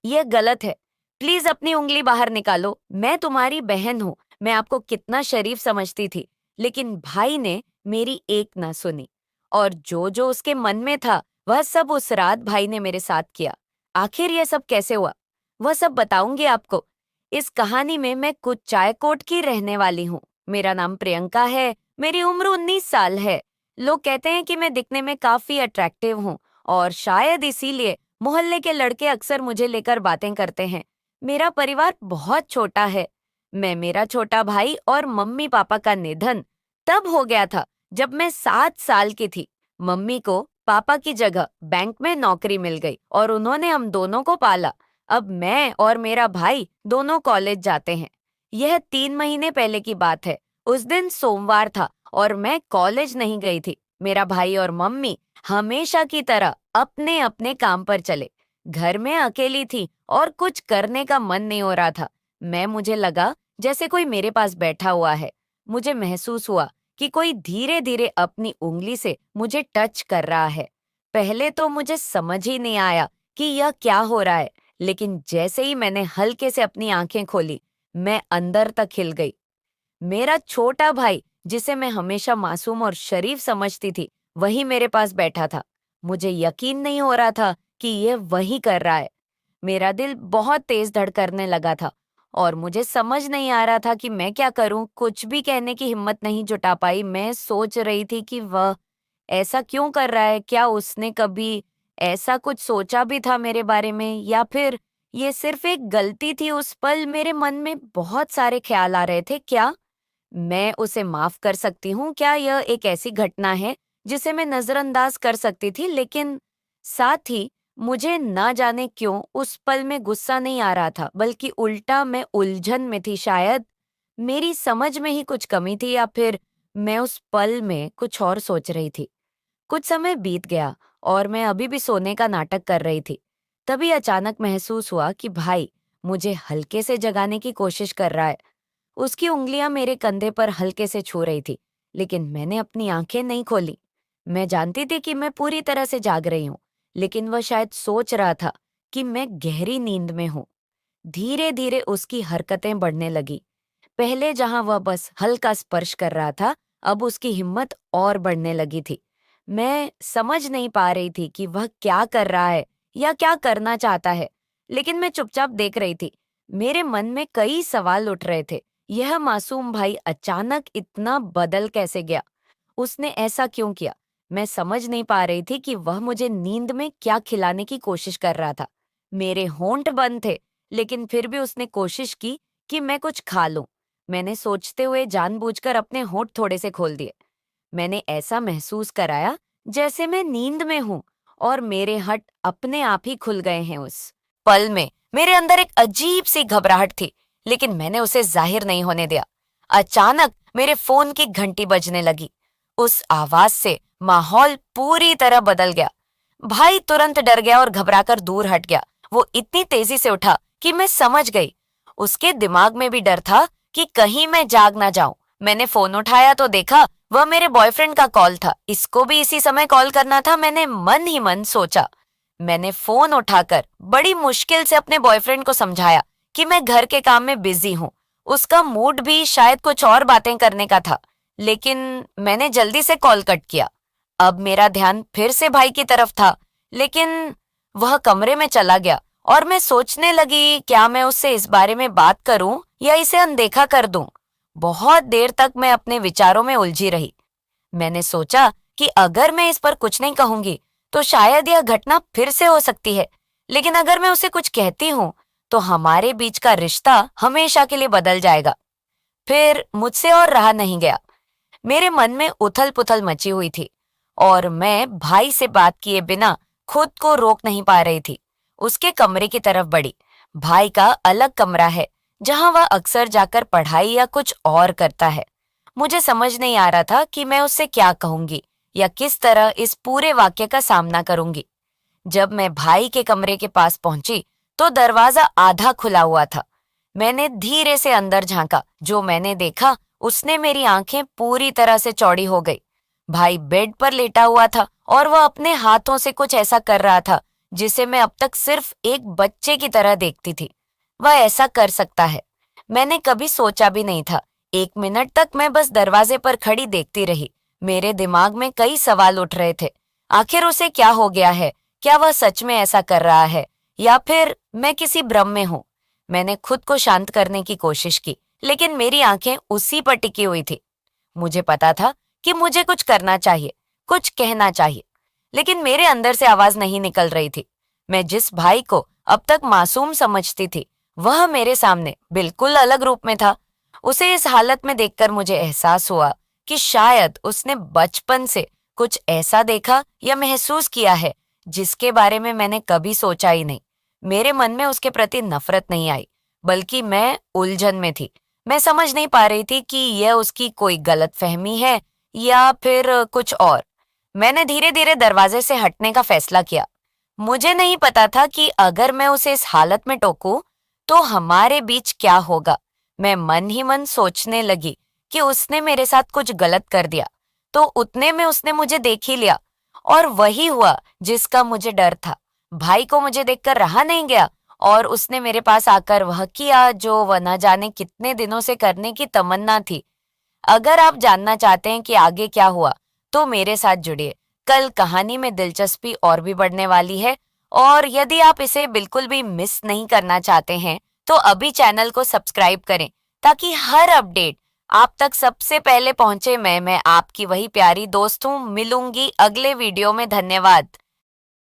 ये गलत है। प्लीज अपनी उंगली बाहर निकालो। मैं तुम्हारी बहन हूँ। मैं आपको कितना शरीफ समझती थी, लेकिन भाई ने मेरी एक ना सुनी। और जो जो उसके मन में था वह सब उस रात भाई ने मेरे साथ किया। आखिर यह सब कैसे हुआ, वह सब बताऊंगी आपको। इस कहानी में मैं कुछ चायकोट की रहने वाली हूँ। मेरा नाम प्रियंका है। मेरी उम्र 19 साल है। लोग कहते हैं कि मैं दिखने में काफी अट्रैक्टिव हूँ, और शायद इसीलिए मोहल्ले के लड़के अक्सर मुझे लेकर बातें करते हैं। मेरा परिवार बहुत छोटा है। मैं, मेरा छोटा भाई और मम्मी पापा का निधन तब हो गया था जब मैं 7 साल की थी। मम्मी को पापा की जगह बैंक में नौकरी मिल गई और उन्होंने हम दोनों को पाला। अब मैं और मेरा भाई दोनों कॉलेज जाते हैं। यह 3 महीने पहले की बात है। उस दिन सोमवार था और मैं कॉलेज नहीं गई थी। मेरा भाई और मम्मी हमेशा की तरह अपने अपने काम पर चले। घर में अकेली थी और कुछ करने का मन नहीं हो रहा था। मुझे लगा जैसे कोई मेरे पास बैठा हुआ है। मुझे महसूस हुआ कि कोई धीरे धीरे अपनी उंगली से मुझे टच कर रहा है। पहले तो मुझे समझ ही नहीं आया कि यह क्या हो रहा है, लेकिन जैसे ही मैंने हल्के से अपनी आंखें खोली, मैं अंदर तक हिल गई। मेरा छोटा भाई, जिसे मैं हमेशा मासूम और शरीफ समझती थी, वही मेरे पास बैठा था। मुझे यकीन नहीं हो रहा था कि यह वही कर रहा है। मेरा दिल बहुत तेज धड़कने लगा था और मुझे समझ नहीं आ रहा था कि मैं क्या करूं। कुछ भी कहने की हिम्मत नहीं जुटा पाई। मैं सोच रही थी कि वह ऐसा क्यों कर रहा है। क्या उसने कभी ऐसा कुछ सोचा भी था मेरे बारे में, या फिर ये सिर्फ एक गलती थी। उस पल मेरे मन में बहुत सारे ख्याल आ रहे थे। क्या मैं उसे माफ कर सकती हूँ? क्या यह एक ऐसी घटना है जिसे मैं नजरअंदाज कर सकती थी? लेकिन साथ ही मुझे ना जाने क्यों उस पल में गुस्सा नहीं आ रहा था, बल्कि उल्टा मैं उलझन में थी। शायद मेरी समझ में ही कुछ कमी थी, या फिर मैं उस पल में कुछ और सोच रही थी। कुछ समय बीत गया और मैं अभी भी सोने का नाटक कर रही थी। तभी अचानक महसूस हुआ कि भाई मुझे हल्के से जगाने की कोशिश कर रहा है। उसकी उंगलियां मेरे कंधे पर हल्के से छू रही थी, लेकिन मैंने अपनी आंखें नहीं खोली। मैं जानती थी कि मैं पूरी तरह से जाग रही हूँ, लेकिन वह शायद सोच रहा था कि मैं गहरी नींद में हूँ। धीरे धीरे उसकी हरकतें बढ़ने लगी। पहले जहां वह बस हल्का स्पर्श कर रहा था, अब उसकी हिम्मत और बढ़ने लगी थी। मैं समझ नहीं पा रही थी कि वह क्या कर रहा है या क्या करना चाहता है, लेकिन मैं चुपचाप देख रही थी। मेरे मन में कई सवाल उठ रहे थे। यह मासूम भाई अचानक इतना बदल कैसे गया? उसने ऐसा क्यों किया? मैं समझ नहीं पा रही थी कि वह मुझे नींद में क्या खिलाने की कोशिश कर रहा था। मेरे होंठ बंद थे, लेकिन फिर भी उसने कोशिश की कि मैं कुछ खा लूं। मैंने सोचते हुए जानबूझकर अपने होंठ थोड़े से खोल दिए। मैंने ऐसा महसूस कराया जैसे मैं नींद में हूं, और मेरे हट अपने आप ही खुल गए हैं। उस पल में मेरे अंदर एक अजीब सी घबराहट थी, लेकिन मैंने उसे जाहिर नहीं होने दिया। अचानक मेरे फोन की घंटी बजने लगी। उस आवाज से माहौल पूरी तरह बदल गया। भाई तुरंत डर गया और घबराकर दूर हट गया। वो इतनी तेजी से उठा कि मैं समझ गई उसके दिमाग में भी डर था कि कहीं मैं जाग ना जाऊं। मैंने फोन उठाया तो देखा वह मेरे बॉयफ्रेंड का कॉल था। इसको भी इसी समय कॉल करना था, मैंने मन ही मन सोचा। मैंने फोन उठाकर बड़ी मुश्किल से अपने बॉयफ्रेंड को समझाया कि मैं घर के काम में बिजी हूँ। उसका मूड भी शायद कुछ और बातें करने का था, लेकिन मैंने जल्दी से कॉल कट किया। अब मेरा ध्यान फिर से भाई की तरफ था, लेकिन वह कमरे में चला गया और मैं सोचने लगी, क्या मैं उससे इस बारे में बात करूं या इसे अनदेखा कर दूं। बहुत देर तक मैं अपने विचारों में उलझी रही। मैंने सोचा कि अगर मैं इस पर कुछ नहीं कहूंगी तो शायद यह घटना फिर से हो सकती है, लेकिन अगर मैं उसे कुछ कहती हूँ तो हमारे बीच का रिश्ता हमेशा के लिए बदल जाएगा। फिर मुझसे और रहा नहीं गया। मेरे मन में उथल पुथल मची हुई थी और मैं भाई से बात किए बिना खुद को रोक नहीं पा रही थी। उसके कमरे की तरफ बढ़ी। भाई का अलग कमरा है जहां वह अक्सर जाकर पढ़ाई या कुछ और करता है। मुझे समझ नहीं आ रहा था कि मैं उससे क्या कहूंगी या किस तरह इस पूरे वाक्य का सामना करूंगी। जब मैं भाई के कमरे के पास पहुंची तो दरवाजा आधा खुला हुआ था। मैंने धीरे से अंदर झांका। जो मैंने देखा उसने मेरी आंखें पूरी तरह से चौड़ी हो गई। भाई बेड पर लेटा हुआ था और वह अपने हाथों से कुछ ऐसा कर रहा था जिसे मैं अब तक सिर्फ एक बच्चे की तरह देखती थी, वह ऐसा कर सकता है। मैंने कभी सोचा भी नहीं था। 1 मिनट तक मैं बस दरवाजे पर खड़ी देखती रही। मेरे दिमाग में कई सवाल उठ रहे थे। आखिर उसे क्या हो गया है? क्या वह सच में ऐसा कर रहा है या फिर मैं किसी भ्रम में हूँ? मैंने खुद को शांत करने की कोशिश की, लेकिन मेरी आंखें उसी पर टिकी हुई थी। मुझे पता था कि मुझे कुछ करना चाहिए, कुछ कहना चाहिए, लेकिन मेरे अंदर से आवाज नहीं निकल रही थी। मैं जिस भाई को अब तक मासूम समझती थी, वह मेरे सामने बिल्कुल अलग रूप में था। उसे इस हालत में देखकर मुझे एहसास हुआ कि शायद उसने बचपन से कुछ ऐसा देखा या महसूस किया है जिसके बारे में मैंने कभी सोचा ही नहीं। मेरे मन में उसके प्रति नफरत नहीं आई, बल्कि मैं उलझन में थी। मैं समझ नहीं पा रही थी कि यह उसकी कोई गलतफहमी है या फिर कुछ और। मैंने धीरे धीरे दरवाजे से हटने का फैसला किया। मुझे नहीं पता था कि अगर मैं उसे इस हालत में टोकूं तो हमारे बीच क्या होगा। मैं मन ही मन सोचने लगी कि उसने मेरे साथ कुछ गलत कर दिया तो उतने में उसने मुझे देख ही लिया, और वही हुआ जिसका मुझे डर था। भाई को मुझे देखकर रहा नहीं गया और उसने मेरे पास आकर वह किया जो वह न जाने कितने दिनों से करने की तमन्ना थी। अगर आप जानना चाहते हैं कि आगे क्या हुआ, तो मेरे साथ जुड़िए। कल कहानी में दिलचस्पी और भी बढ़ने वाली है, और यदि आप इसे बिल्कुल भी मिस नहीं करना चाहते हैं, तो अभी चैनल को सब्सक्राइब करें ताकि हर अपडेट आप तक सबसे पहले पहुंचे। मैं आपकी वही प्यारी दोस्त हूँ। मिलूंगी अगले वीडियो में। धन्यवाद।